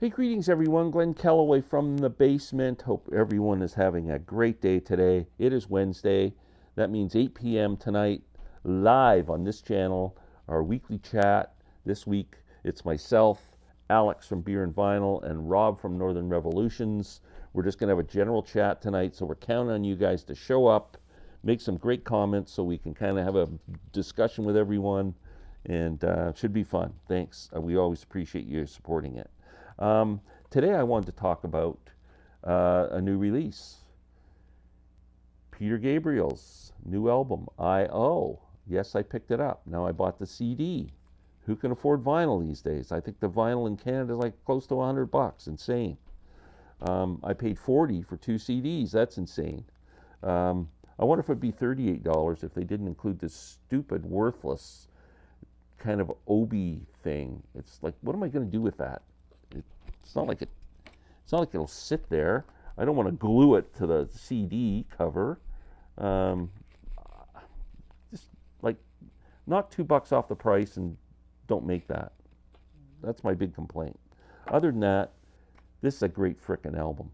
Hey, greetings everyone. Glenn Kellaway from the basement. Hope everyone is having a great day today. It is Wednesday. That means 8 p.m. tonight, live on this channel, our weekly chat. This week, it's myself, Alex from Beer and Vinyl, and Rob from Northern Revolutions. We're just going to have a general chat tonight, so we're counting on you guys to show up, make some great comments so we can kind of have a discussion with everyone, and it should be fun. Thanks. We always appreciate you supporting it. Today I wanted to talk about a new release. Peter Gabriel's new album, I.O. Yes, I picked it up. Now I bought the CD. Who can afford vinyl these days? I think the vinyl in Canada is like close to $100. Insane. I paid $40 for 2 CDs. That's insane. I wonder if it'd be $38 if they didn't include this stupid, worthless kind of Obi thing. It's like, what am I going to do with that? It's not like it'll sit there. I don't want to glue it to the CD cover. Just like knock $2 off the price and don't make that. That's my big complaint. Other than that, this is a great frickin' album.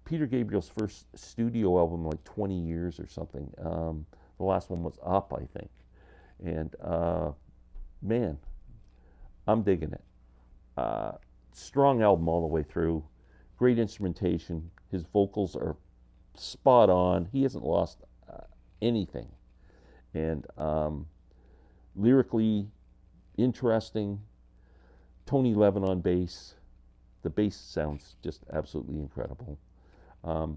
Peter Gabriel's first studio album in like 20 years or something. The last one was Up, I think. And man, I'm digging it. Strong album all the way through. Great instrumentation. His vocals are spot on. He hasn't lost anything. And lyrically interesting. Tony Levin on bass. The bass sounds just absolutely incredible.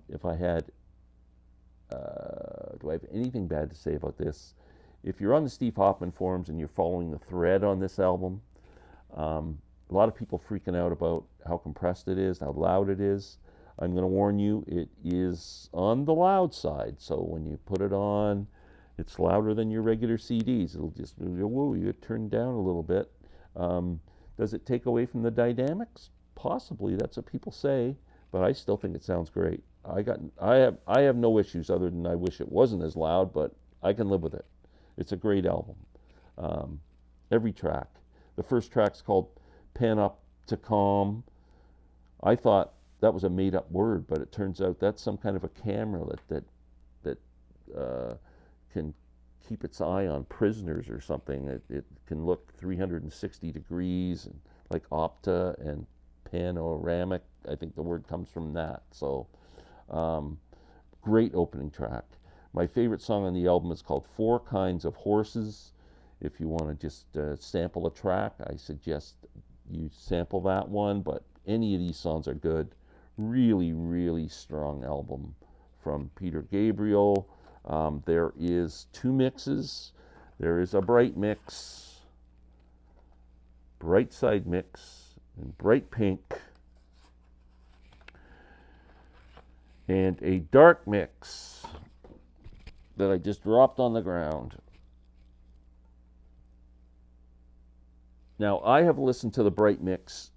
If I had, do I have anything bad to say about this? If you're on the Steve Hoffman forums and you're following the thread on this album, a lot of people freaking out about how compressed it is, how loud it is. I'm going to warn you, it is on the loud side. So when you put it on, it's louder than your regular CDs. It'll just, whoa, you turn down a little bit. Does it take away from the dynamics? Possibly, that's what people say, but I still think it sounds great. I have no issues other than I wish it wasn't as loud, but I can live with it. It's a great album. Every track. The first track's called Pen Up to Calm. I thought that was a made-up word, but it turns out that's some kind of a camera that can keep its eye on prisoners or something. It can look 360 degrees, and like opta and panoramic. I think the word comes from that. So, great opening track. My favorite song on the album is called 4 Kinds of Horses. If you want to just sample a track, I suggest you sample that one, but any of these songs are good. Really, really strong album from Peter Gabriel. There is 2 mixes. There is a bright mix, bright side mix, and bright pink, and a dark mix that I just dropped on the ground. Now, I have listened to the bright mix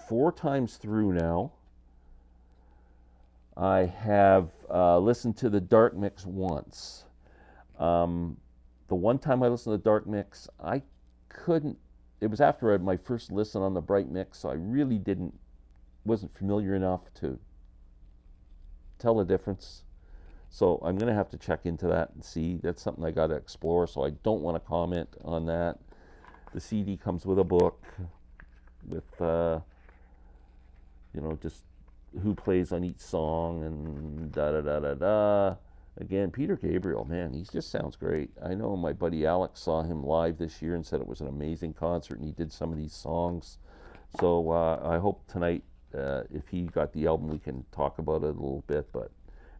4 times through now. I have listened to the dark mix once. The one time I listened to the dark mix, I couldn't, it was after my first listen on the bright mix, so I really wasn't familiar enough to tell the difference. So I'm going to have to check into that and see. That's something I got to explore, so I don't want to comment on that. The CD comes with a book with, just who plays on each song and da-da-da-da-da. Again, Peter Gabriel, man, he just sounds great. I know my buddy Alex saw him live this year and said it was an amazing concert, and he did some of these songs. So I hope tonight, if he got the album, we can talk about it a little bit. But,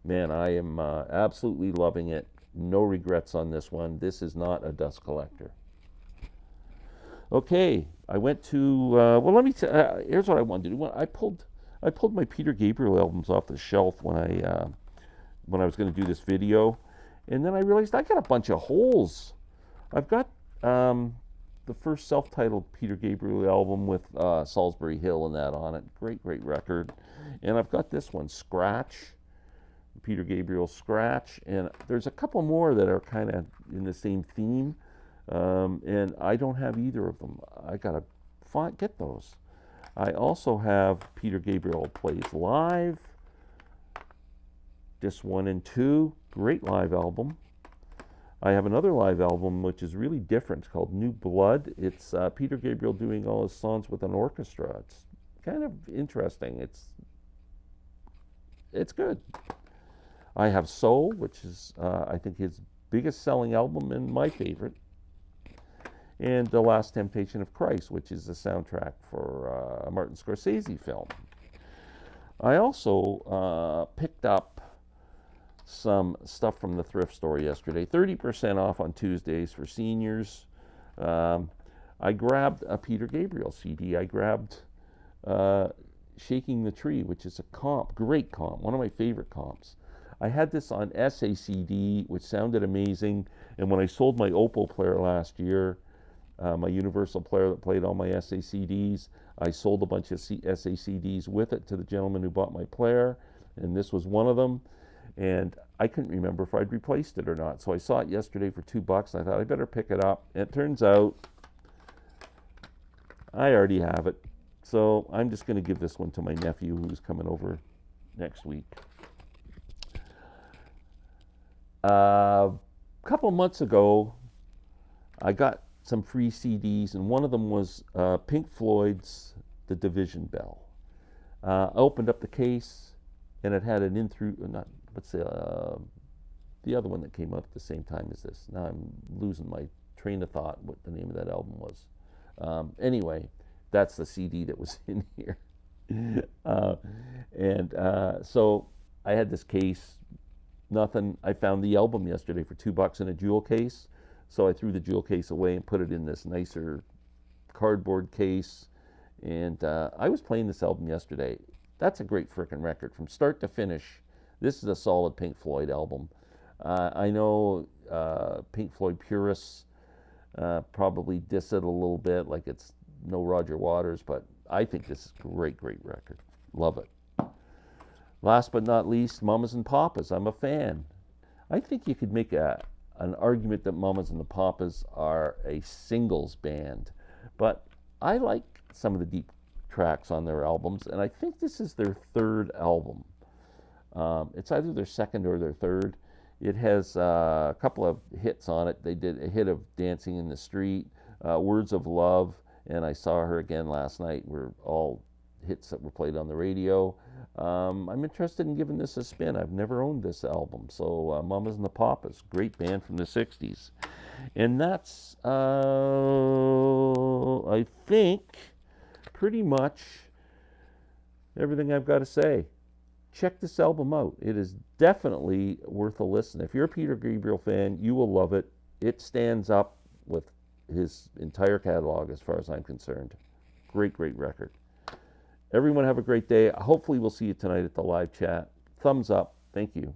man, I am absolutely loving it. No regrets on this one. This is not a dust collector. Okay, I went to, here's what I wanted to do. I pulled my Peter Gabriel albums off the shelf when I was going to do this video, and then I realized I got a bunch of holes. I've got the first self-titled Peter Gabriel album with Salisbury Hill and that on it. Great record. And I've got this one, Scratch, Peter Gabriel Scratch, and there's a couple more that are kind of in the same theme. And I don't have either of them. I gotta get those. I also have Peter Gabriel Plays Live, Disc 1 and 2, great live album. I have another live album which is really different. It's called New Blood. It's Peter Gabriel doing all his songs with an orchestra. It's kind of interesting. It's good. I have Soul, which is I think his biggest selling album and my favorite. And The Last Temptation of Christ, which is the soundtrack for a Martin Scorsese film. I also picked up some stuff from the thrift store yesterday. 30% off on Tuesdays for seniors. I grabbed a Peter Gabriel CD. I grabbed Shaking the Tree, which is a comp, great comp, one of my favorite comps. I had this on SACD, which sounded amazing. And when I sold my Oppo player last year, my universal player that played all my SACDs, I sold a bunch of SACDs with it to the gentleman who bought my player, and this was one of them. And I couldn't remember if I'd replaced it or not. So I saw it yesterday for $2, and I thought I better pick it up. And it turns out I already have it. So I'm just going to give this one to my nephew who's coming over next week. A couple months ago, I got some free CDs, and one of them was Pink Floyd's The Division Bell. I opened up the case, and it had an the other one that came out at the same time as this. Now I'm losing my train of thought what the name of that album was. Anyway, that's the CD that was in here. So I had this case, nothing. I found the album yesterday for $2 in a jewel case. So I threw the jewel case away and put it in this nicer cardboard case. And I was playing this album yesterday. That's a great frickin' record from start to finish. This is a solid Pink Floyd album. I know Pink Floyd purists probably diss it a little bit, like it's no Roger Waters, but I think this is a great, great record. Love it. Last but not least, Mamas and Papas. I'm a fan. I think you could make an argument that Mamas and the Papas are a singles band, but I like some of the deep tracks on their albums, and I think this is their third album. It's either their second or their third. It has a couple of hits on it. They did a hit of Dancing in the Street, Words of Love, and I Saw Her Again Last Night were all hits that were played on the radio. I'm interested in giving this a spin. I've never owned this album. So Mamas and the Papas, great band from the 60s. And that's, I think, pretty much everything I've got to say. Check this album out. It is definitely worth a listen. If you're a Peter Gabriel fan, you will love it. It stands up with his entire catalog as far as I'm concerned. Great, great record. Everyone have a great day. Hopefully we'll see you tonight at the live chat. Thumbs up. Thank you.